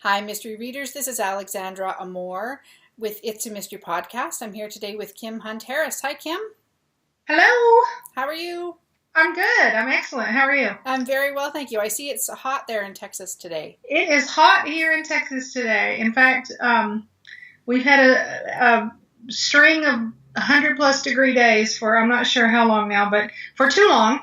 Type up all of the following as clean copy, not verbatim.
Hi, mystery readers. This is Alexandra Amor with It's a Mystery Podcast. I'm here today with Kim Hunt Harris. Hi, Kim. Hello. How are you? I'm good. I'm excellent. How are you? I'm very well, thank you. I see it's hot there in Texas today. It is hot here in Texas today. In fact, we've had a string of 100 plus degree days for I'm not sure how long now, but for too long.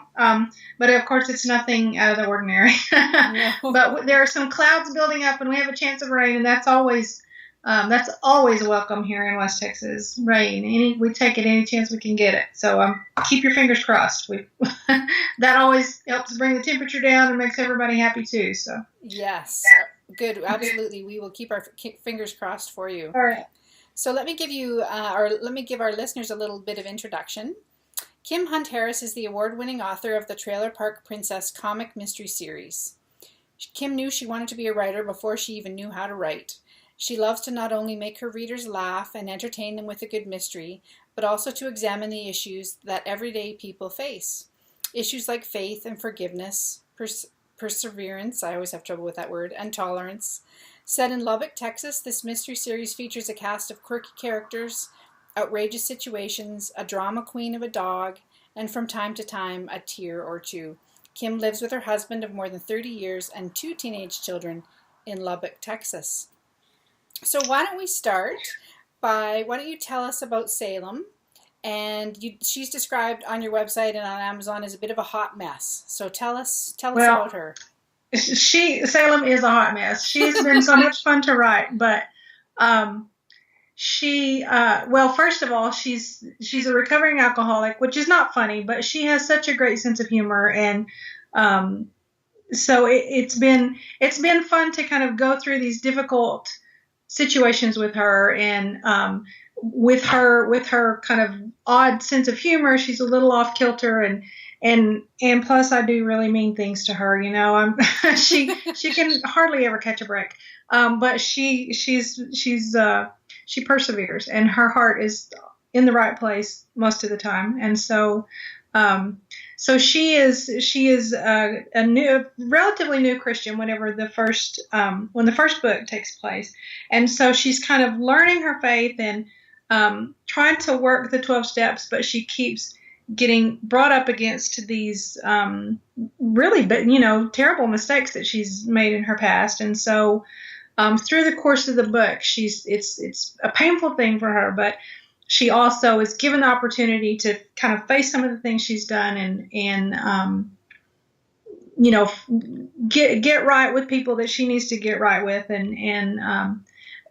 But of course, it's nothing out of the ordinary. No. But there are some clouds building up, and we have a chance of rain, and that's always welcome here in West Texas. Rain, we take it any chance we can get it. So keep your fingers crossed. That always helps bring the temperature down and makes everybody happy too. So Yes, good. Absolutely. We will keep our fingers crossed for you. all right. So let me give you, or let me give our listeners a little bit of introduction. Kim Hunt Harris is the award-winning author of the Trailer Park Princess comic mystery series. Kim knew she wanted to be a writer before she even knew how to write. She loves to not only make her readers laugh and entertain them with a good mystery, but also to examine the issues that everyday people face. Issues like faith and forgiveness, perseverance, I always have trouble with that word, and tolerance. Set in Lubbock, Texas, this mystery series features a cast of quirky characters, outrageous situations, a drama queen of a dog, and from time to time, a tear or two. Kim lives with her husband of more than 30 years and two teenage children in Lubbock, Texas. So why don't we start why don't you tell us about Salem? And she's described on your website and on Amazon as a bit of a hot mess. So tell us Well, about her. Salem is a hot mess. She's been so much fun to write, but well, first of all, she's a recovering alcoholic, which is not funny, but she has such a great sense of humor, and so it's been fun to kind of go through these difficult situations with her, and with her kind of odd sense of humor, she's a little off kilter, and plus I do really mean things to her, she can hardly ever catch a break, but she perseveres, and her heart is in the right place most of the time, and so she is a relatively new Christian when the first book takes place, and so she's kind of learning her faith and trying to work the 12 steps, but she keeps getting brought up against these really terrible mistakes that she's made in her past, and so through the course of the book, it's a painful thing for her, but she also is given the opportunity to kind of face some of the things she's done, and get right with people that she needs to get right with, and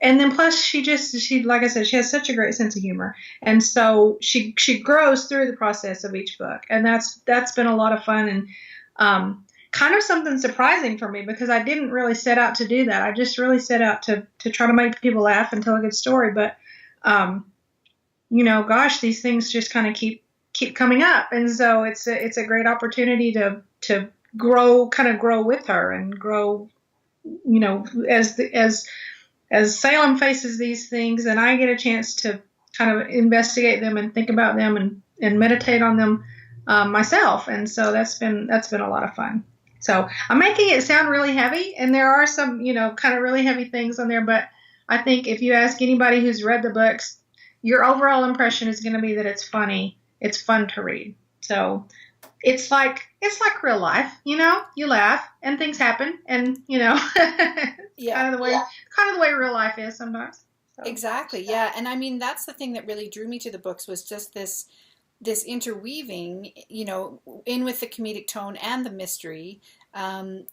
then plus she like I said, she has such a great sense of humor, and so she grows through the process of each book, and that's been a lot of fun, and kind of something surprising for me, because I didn't really set out to do that. I just really set out to try to make people laugh and tell a good story, but gosh, these things just kind of keep coming up, and so it's a great opportunity to grow with her, and grow, as Salem faces these things, and I get a chance to kind of investigate them and think about them, and meditate on them myself, and so that's been a lot of fun. So I'm making it sound really heavy, and there are some kind of really heavy things on there, but I think if you ask anybody who's read the books, your overall impression is going to be that it's funny. It's fun to read. So it's like real life, you laugh and things happen, and Yeah. kind of the way real life is sometimes. So. Exactly. Yeah. And I mean, that's the thing that really drew me to the books, was just this interweaving, in with the comedic tone and the mystery,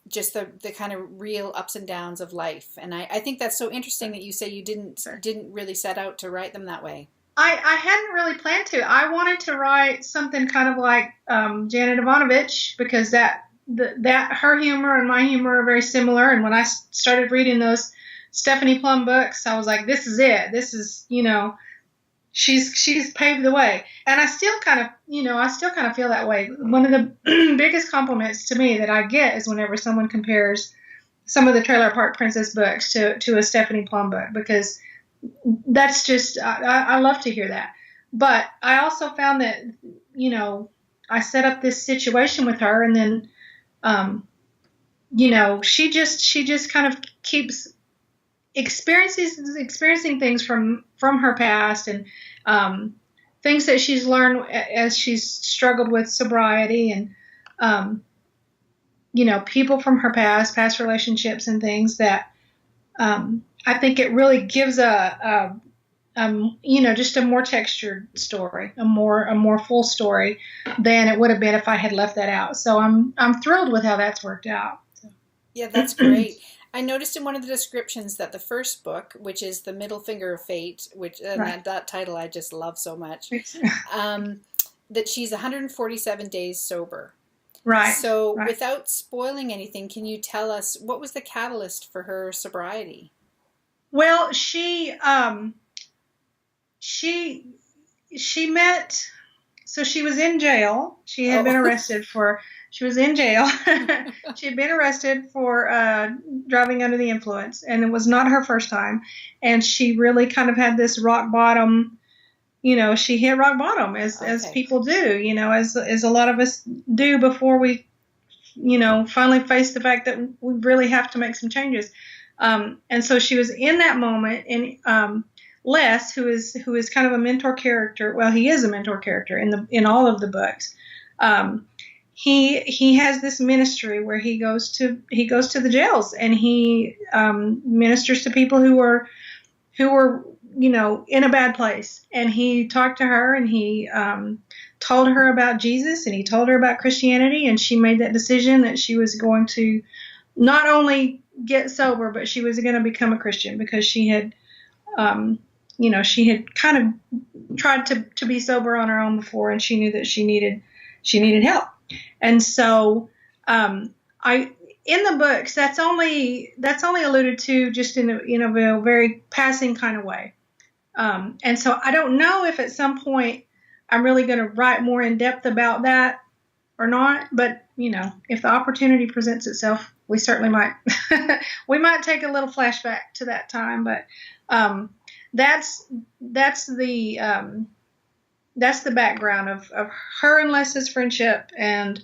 just the kind of real ups and downs of life. And I think that's so interesting that you say you didn't really set out to write them that way. I hadn't really planned to. I wanted to write something kind of like Janet Ivanovich, because that her humor and my humor are very similar. And when I started reading those Stephanie Plum books, I was like, this is it. This is, she's paved the way. And I still kind of feel that way. One of the biggest compliments to me that I get is whenever someone compares some of the Trailer Park Princess books to a Stephanie Plum book, because that's just, I love to hear that. But I also found that, I set up this situation with her, and then, she just kind of keeps experiencing things from her past, and things that she's learned as she's struggled with sobriety, and people from her past relationships and things that I think it really gives just a more textured story, a more full story than it would have been if I had left that out. So I'm thrilled with how that's worked out. Yeah, that's great. I noticed in one of the descriptions that the first book, which is The Middle Finger of Fate, which Right. that title I just love so much, that she's 147 days sober. Right. So Right. without spoiling anything, can you tell us what was the catalyst for her sobriety? Well, she met. So she was in jail. She had been arrested for. She was in jail. She had been arrested for driving under the influence, and it was not her first time. And she really kind of had this rock bottom. She hit rock bottom as people do. As a lot of us do before we, finally face the fact that we really have to make some changes. And so she was in that moment, and Les, who is kind of a mentor character. Well, he is a mentor character in all of the books. He has this ministry where he goes to the jails, and he ministers to people who are in a bad place. And he talked to her, and he told her about Jesus, and he told her about Christianity, and she made that decision that she was going to not only get sober, but she was going to become a Christian, because she had she had kind of tried to be sober on her own before, and she knew that she needed help. And so in the books, that's only alluded to just in a very passing kind of way. And so I don't know if at some point I'm really going to write more in depth about that or not, but if the opportunity presents itself, we certainly might. We might take a little flashback to that time, but that's the background of her and Les's friendship, and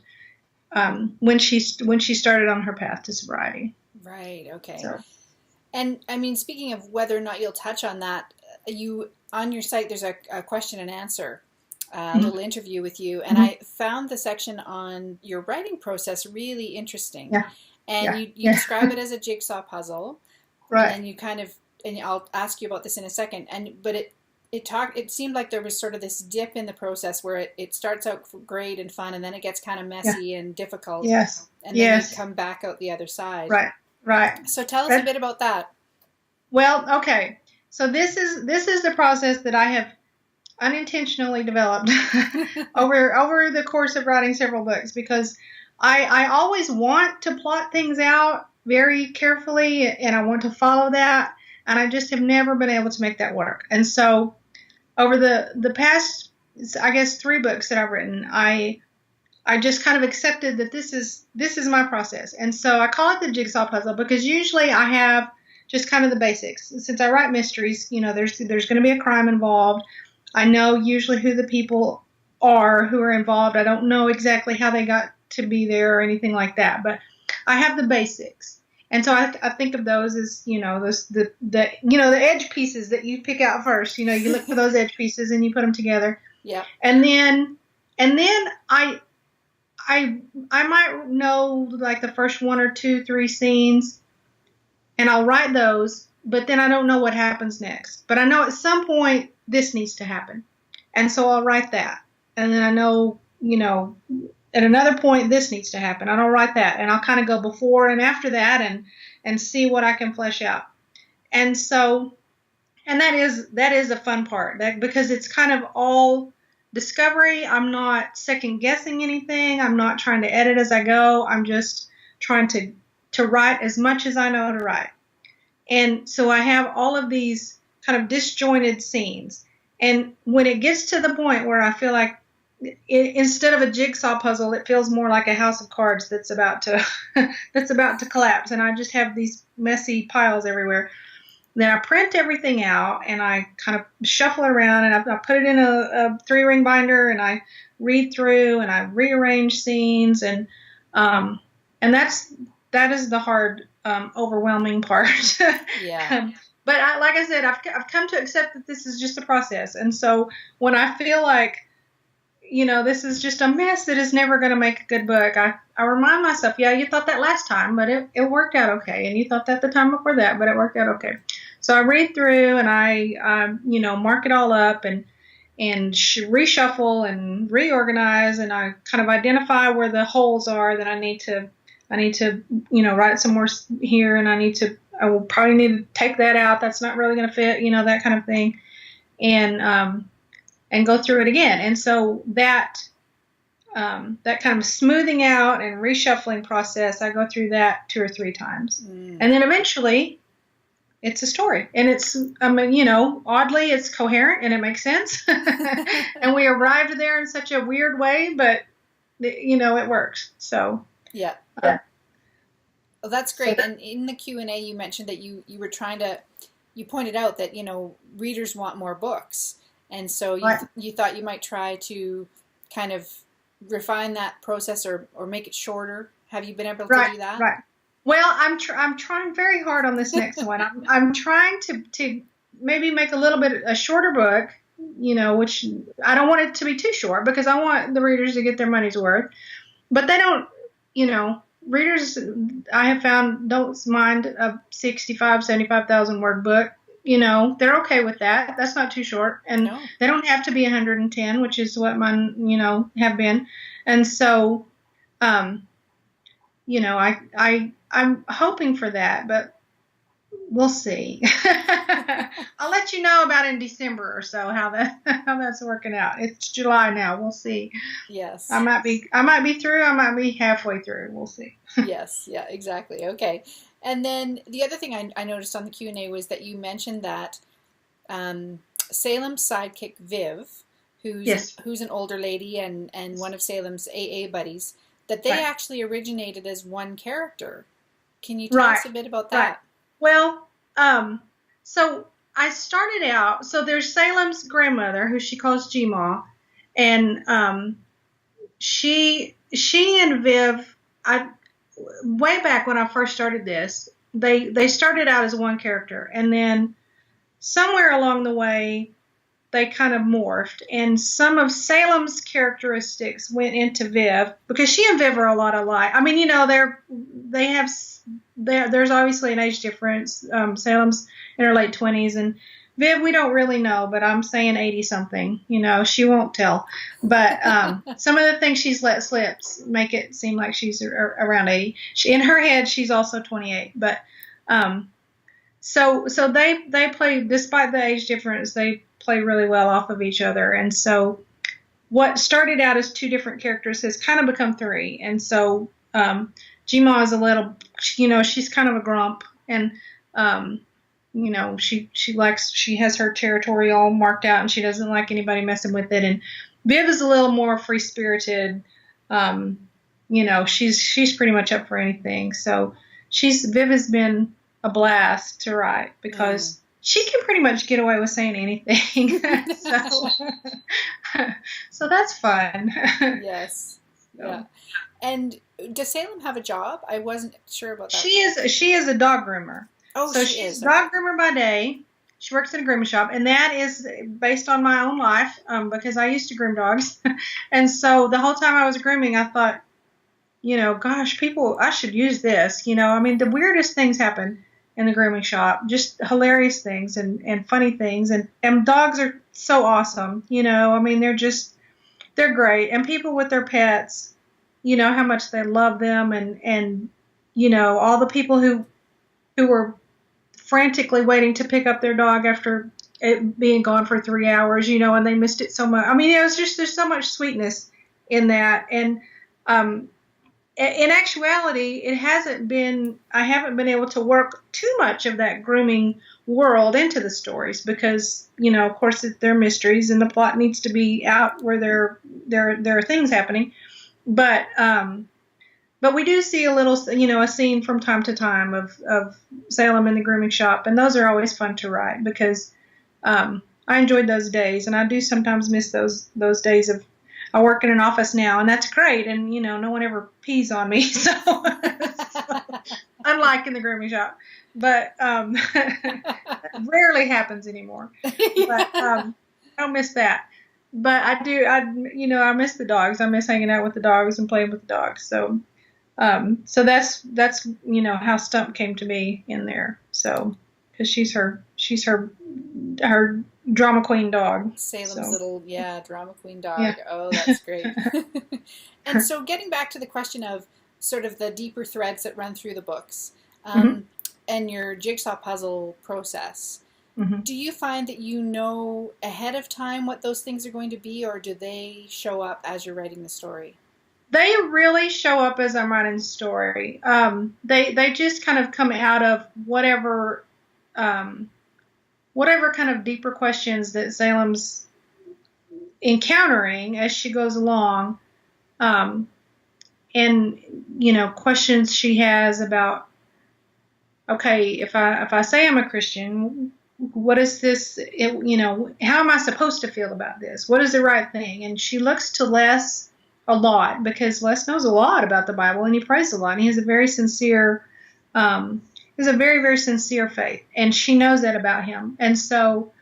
when she started on her path to sobriety. Right. Okay. So. And I mean, speaking of whether or not you'll touch on that, you on your site there's a question and answer, a little interview with you, and I found the section on your writing process really interesting. Yeah. And you describe it as a jigsaw puzzle, right? And you and I'll ask you about this in a second. But it seemed like there was sort of this dip in the process where it starts out great and fun, and then it gets kind of messy and difficult. Yes. And then you come back out the other side. Right. So tell us a bit about that. Well, okay. So this is the process that I have unintentionally developed over the course of writing several books, because I always want to plot things out very carefully, and I want to follow that, and I just have never been able to make that work. And so over the past, I guess, 3 books that I've written, I just kind of accepted that this is my process. And so I call it the jigsaw puzzle, because usually I have just kind of the basics. Since I write mysteries, there's going to be a crime involved. I know usually who the people are who are involved. I don't know exactly how they got to be there or anything like that, but I have the basics. And so I think of those as, the edge pieces that you pick out first. You look for those edge pieces and you put them together. Yeah. And then I might know like the first 1 or 2, 3 scenes, and I'll write those, but then I don't know what happens next. But I know at some point this needs to happen. And so I'll write that. And then I know, at another point this needs to happen. And I'll write that. And I'll kind of go before and after that and see what I can flesh out. And so, and that is a fun part, because it's kind of all discovery. I'm not second guessing anything. I'm not trying to edit as I go. I'm just trying to write as much as I know how to write. And so I have all of these kind of disjointed scenes. And when it gets to the point where I feel like instead of a jigsaw puzzle, it feels more like a house of cards that's about to collapse, and I just have these messy piles everywhere. Then I print everything out, and I kind of shuffle it around, and I put it in a 3-ring binder, and I read through, and I rearrange scenes, and that is the hard overwhelming part. Yeah. But like I said, I've come to accept that this is just a process. And so when I feel like, this is just a mess that is never going to make a good book, I remind myself, yeah, you thought that last time, but it worked out okay. And you thought that the time before that, but it worked out okay. So I read through and I mark it all up and reshuffle and reorganize, and I kind of identify where the holes are that I need to write some more here, and I will probably need to take that out. That's not really going to fit, that kind of thing, and go through it again. And so that kind of smoothing out and reshuffling process, I go through that 2 or 3 times, and then eventually it's a story, and it's, oddly, it's coherent and it makes sense. And we arrived there in such a weird way, but it works. So yeah. Well, that's great. And in the Q&A, you mentioned that you were you pointed out that, readers want more books. And so you thought you might try to kind of refine that process or make it shorter. Have you been able to do that? Right. Well, I'm trying very hard on this next one. I'm trying to maybe make a little bit a shorter book, which I don't want it to be too short because I want the readers to get their money's worth. But they don't, readers I have found don't mind a 75,000 word book. They're okay with that. That's not too short, and they don't have to be 110, which is what mine, have been. And so, I'm hoping for that, but we'll see. I'll let you know about in December or so how that's working out. It's July now. We'll see. Yes. I might be through. I might be halfway through. We'll see. Yes. Yeah. Exactly. Okay. And then the other thing I noticed on the Q&A was that you mentioned that Salem's sidekick Viv, who's an older lady and one of Salem's AA buddies, that they actually originated as one character. Can you tell us a bit about that? Right. Well, so I started out, so there's Salem's grandmother, who she calls G-Ma, and she and Viv, way back when I first started this, they started out as one character, and then somewhere along the way, they kind of morphed, and some of Salem's characteristics went into Viv, because she and Viv are a lot alike. I mean, there's obviously an age difference. Salem's in her late 20s, and Viv, we don't really know, but I'm saying 80 something. She won't tell. But some of the things she's let slip make it seem like she's around 80. In her head, she's also 28. But so they play, despite the age difference, they play really well off of each other. And so what started out as 2 different characters has kind of become 3. And so G-Ma is a little, she's kind of a grump, and she has her territory all marked out, and she doesn't like anybody messing with it. And Viv is a little more free spirited. She's pretty much up for anything. So Viv has been a blast to write because she can pretty much get away with saying anything. So that's fun. Yes. So. Yeah. And does Salem have a job? I wasn't sure about that. She is a dog groomer. Oh, so she's a dog groomer by day. She works in a grooming shop, and that is based on my own life because I used to groom dogs. And so the whole time I was grooming, I thought, gosh, I should use this. The weirdest things happen in the grooming shop, just hilarious things and funny things. And dogs are so awesome. They're great. And people with their pets, how much they love them, and all the people who were frantically waiting to pick up their dog after it being gone for 3 hours, and they missed it so much. It was just, there's so much sweetness in that. And in actuality, I haven't been able to work too much of that grooming world into the stories because, of course, they're mysteries and the plot needs to be out where there are things happening. But we do see a little, a scene from time to time of Salem in the grooming shop, and those are always fun to write because I enjoyed those days, and I do sometimes miss those days of. I work in an office now, and that's great, and no one ever pees on me. So unlike like in the grooming shop, but rarely happens anymore. But I don't miss that. But I do. I miss the dogs. I miss hanging out with the dogs and playing with the dogs. So that's how Stump came to be in there. So because her drama queen dog. Salem's little drama queen dog. Yeah. Oh, that's great. And so getting back to the question of sort of the deeper threads that run through the books, and your jigsaw puzzle process. Do you find that you know ahead of time what those things are going to be, or do they show up as you're writing the story? They really show up as I'm writing the story. They just kind of come out of whatever kind of deeper questions that Salem's encountering as she goes along, and questions she has about, okay, if I say I'm a Christian, what is this? How am I supposed to feel about this? What is the right thing? And she looks to Les a lot, because Les knows a lot about the Bible and he prays a lot. And he has a very sincere, very sincere faith, and she knows that about him. And so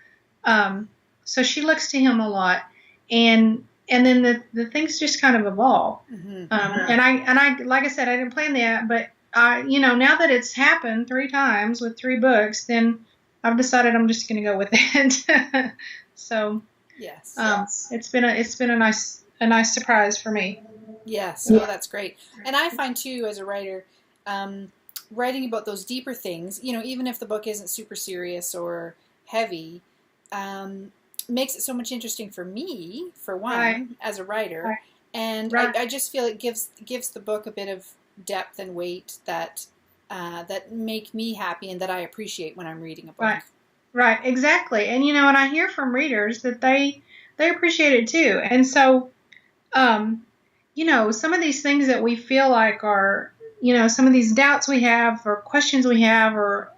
she looks to him a lot, and then the things just kind of evolve. And I like I said, I didn't plan that, but now that it's happened 3 times with 3 books, then I've decided I'm just going to go with it. So yes, it's been a nice surprise for me. Yes, oh, that's great. And I find too, as a writer, writing about those deeper things, even if the book isn't super serious or heavy, makes it so much interesting for me, for one, as a writer. And I just feel it gives the book a bit of depth and weight that make me happy and that I appreciate when I'm reading a book. Right, exactly. And and I hear from readers that they appreciate it too. And so some of these things that we feel like are, some of these doubts we have or questions we have, or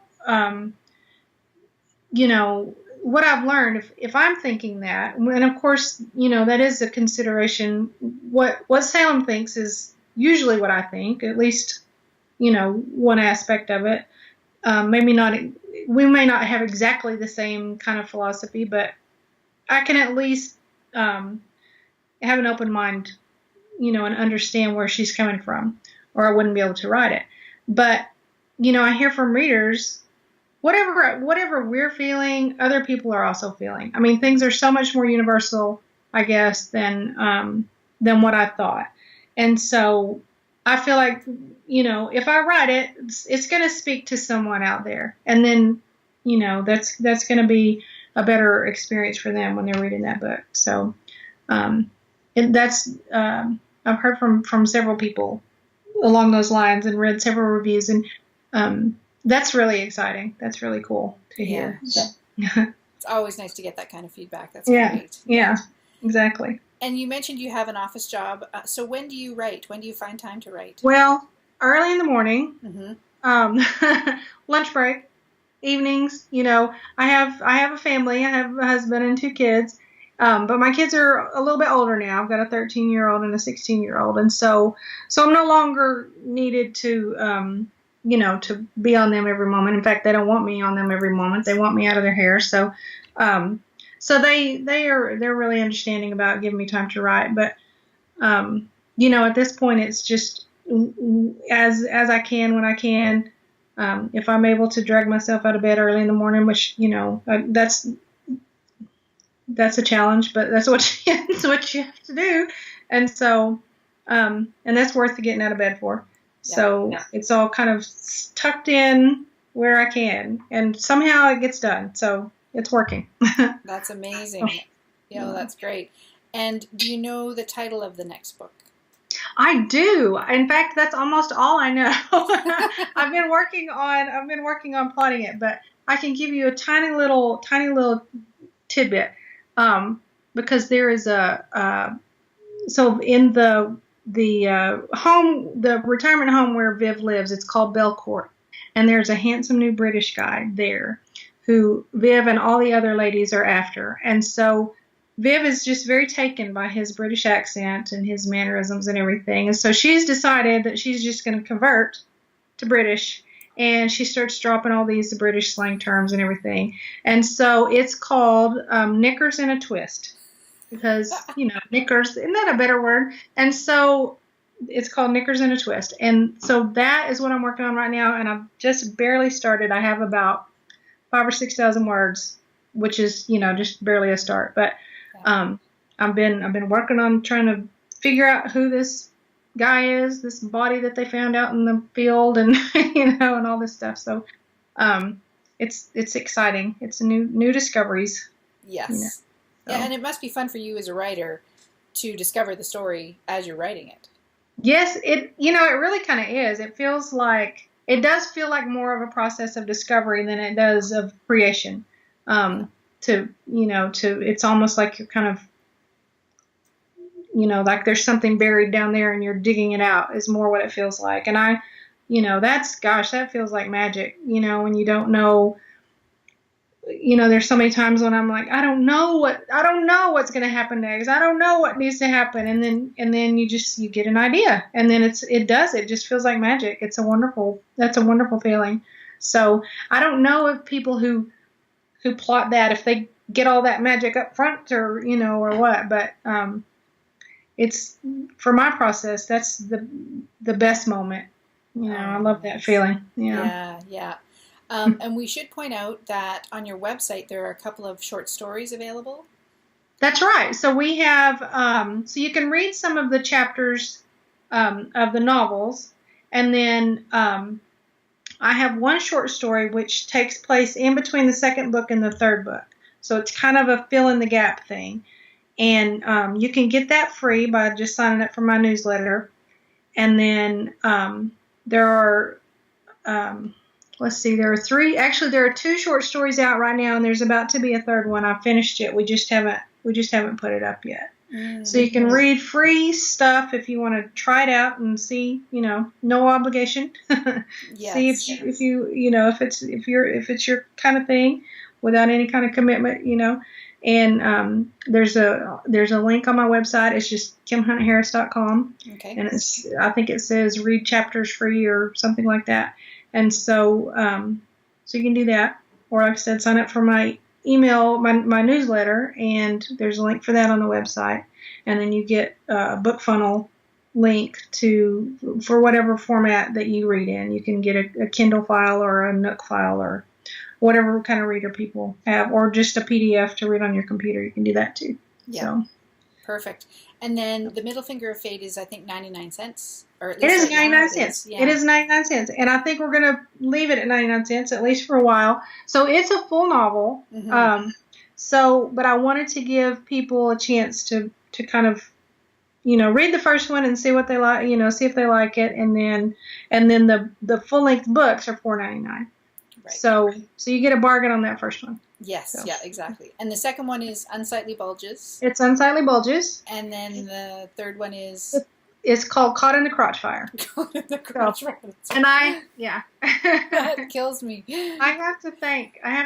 what I've learned, if I'm thinking that, and of course, that is a consideration. What Salem thinks is usually what I think, at least, one aspect of it. Maybe not, we may not have exactly the same kind of philosophy, but I can at least have an open mind, and understand where she's coming from, or I wouldn't be able to write it. But, I hear from readers, whatever we're feeling, other people are also feeling. I mean, things are so much more universal, I guess, than what I thought. And so I feel like, if I write it, it's going to speak to someone out there. And then, that's going to be a better experience for them when they're reading that book. So, and that's, I've heard from several people along those lines and read several reviews, and that's really exciting. That's really cool to hear. Yeah. So. It's always nice to get that kind of feedback. That's great. Yeah, exactly. And you mentioned you have an office job. So when do you write? When do you find time to write? Well, early in the morning, lunch break, evenings. I have a family. I have a husband and 2 kids. But my kids are a little bit older now. I've got a 13-year-old and a 16-year-old. And so I'm no longer needed to, to be on them every moment. In fact, they don't want me on them every moment. They want me out of their hair. So they're really understanding about giving me time to write. But, at this point, it's just as I can when I can. If I'm able to drag myself out of bed early in the morning, which, that's a challenge, but that's what you have to do. And so, and that's worth getting out of bed for. Yeah, so it's all kind of tucked in where I can, and somehow it gets done. So it's working. That's amazing. That's great. And do you know the title of the next book? I do. In fact, that's almost all I know. I've been working on plotting it, but I can give you a tiny little tidbit. Because there is so in the retirement home where Viv lives, it's called Belcourt, and there's a handsome new British guy there who Viv and all the other ladies are after. And so Viv is just very taken by his British accent and his mannerisms and everything. And so she's decided that she's just going to convert to British and she starts dropping all these British slang terms and everything. And so it's called Knickers in a Twist because, knickers, isn't that a better word? And so it's called Knickers in a Twist. And so that is what I'm working on right now, and I've just barely started. I have about 5,000 or 6,000 words, which is, just barely a start. But I've been working on trying to figure out who this guy is, this body that they found out in the field, and and all this stuff. So it's exciting. It's new discoveries. Yes. So. Yeah, and it must be fun for you as a writer to discover the story as you're writing it. Yes, it really kind of is. It does feel like more of a process of discovery than it does of creation. It's almost like you're kind of, like there's something buried down there and you're digging it out is more what it feels like. And that feels like magic, when you don't know. There's so many times when I'm like, I don't know what's going to happen next. I don't know what needs to happen. And then you get an idea, and then it just feels like magic. That's a wonderful feeling. So I don't know if people who plot that, if they get all that magic up front or what, but, it's for my process. That's the best moment. I love that feeling. Yeah. And we should point out that on your website there are a couple of short stories available. That's right. So we have, so you can read some of the chapters of the novels, and then I have one short story which takes place in between the second book and the third book. So it's kind of a fill in the gap thing. And you can get that free by just signing up for my newsletter. And then there are, there are 2 short stories out right now, and there's about to be a third one. I finished it. We just haven't put it up yet. So you can read free stuff if you want to try it out and see, no obligation. Yes. See if it's your kind of thing without any kind of commitment, And there's a link on my website. It's just kimhuntharris.com. Okay. And I think it says read chapters free or something like that. And so you can do that. Or like I said, sign up for my email, my newsletter, and there's a link for that on the website. And then you get a book funnel link for whatever format that you read in. You can get a Kindle file or a Nook file or whatever kind of reader people have, or just a PDF to read on your computer. You can do that too. Yeah. So. Perfect. And then the Middle Finger of Fate is, I think, 99 cents. Or at least it is right 99 cents. Yeah. It is 99 cents. And I think we're going to leave it at 99 cents, at least for a while. So it's a full novel. Mm-hmm. But I wanted to give people a chance to kind of, read the first one and see what they like, see if they like it. And then the full length books are $4.99. Right. So you get a bargain on that first one. Yes, yeah, exactly. And the second one is Unsightly Bulges. It's Unsightly Bulges. And then the third one is... It's called Caught in the Crotchfire. Caught in the Crotchfire. And That kills me. I have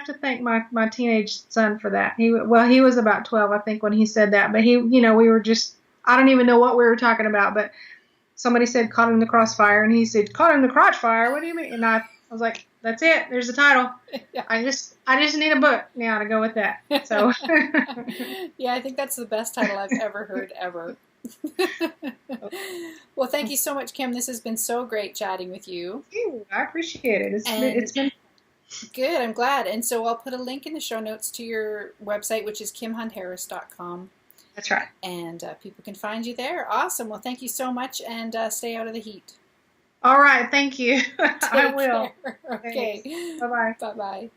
to thank my teenage son for that. He was about 12, I think, when he said that. But we were just, I don't even know what we were talking about, but somebody said Caught in the Crossfire, and he said, Caught in the Crotchfire? What do you mean? And I was like, that's it. There's the title. Yeah. I just need a book now to go with that. So. Yeah, I think that's the best title I've ever heard ever. Well, thank you so much, Kim. This has been so great chatting with you. I appreciate it. It's been good. I'm glad. And so I'll put a link in the show notes to your website, which is kimhuntharris.com. That's right. And people can find you there. Awesome. Well, thank you so much, and stay out of the heat. All right. Thank you. I will. Okay. Bye-bye. Bye-bye.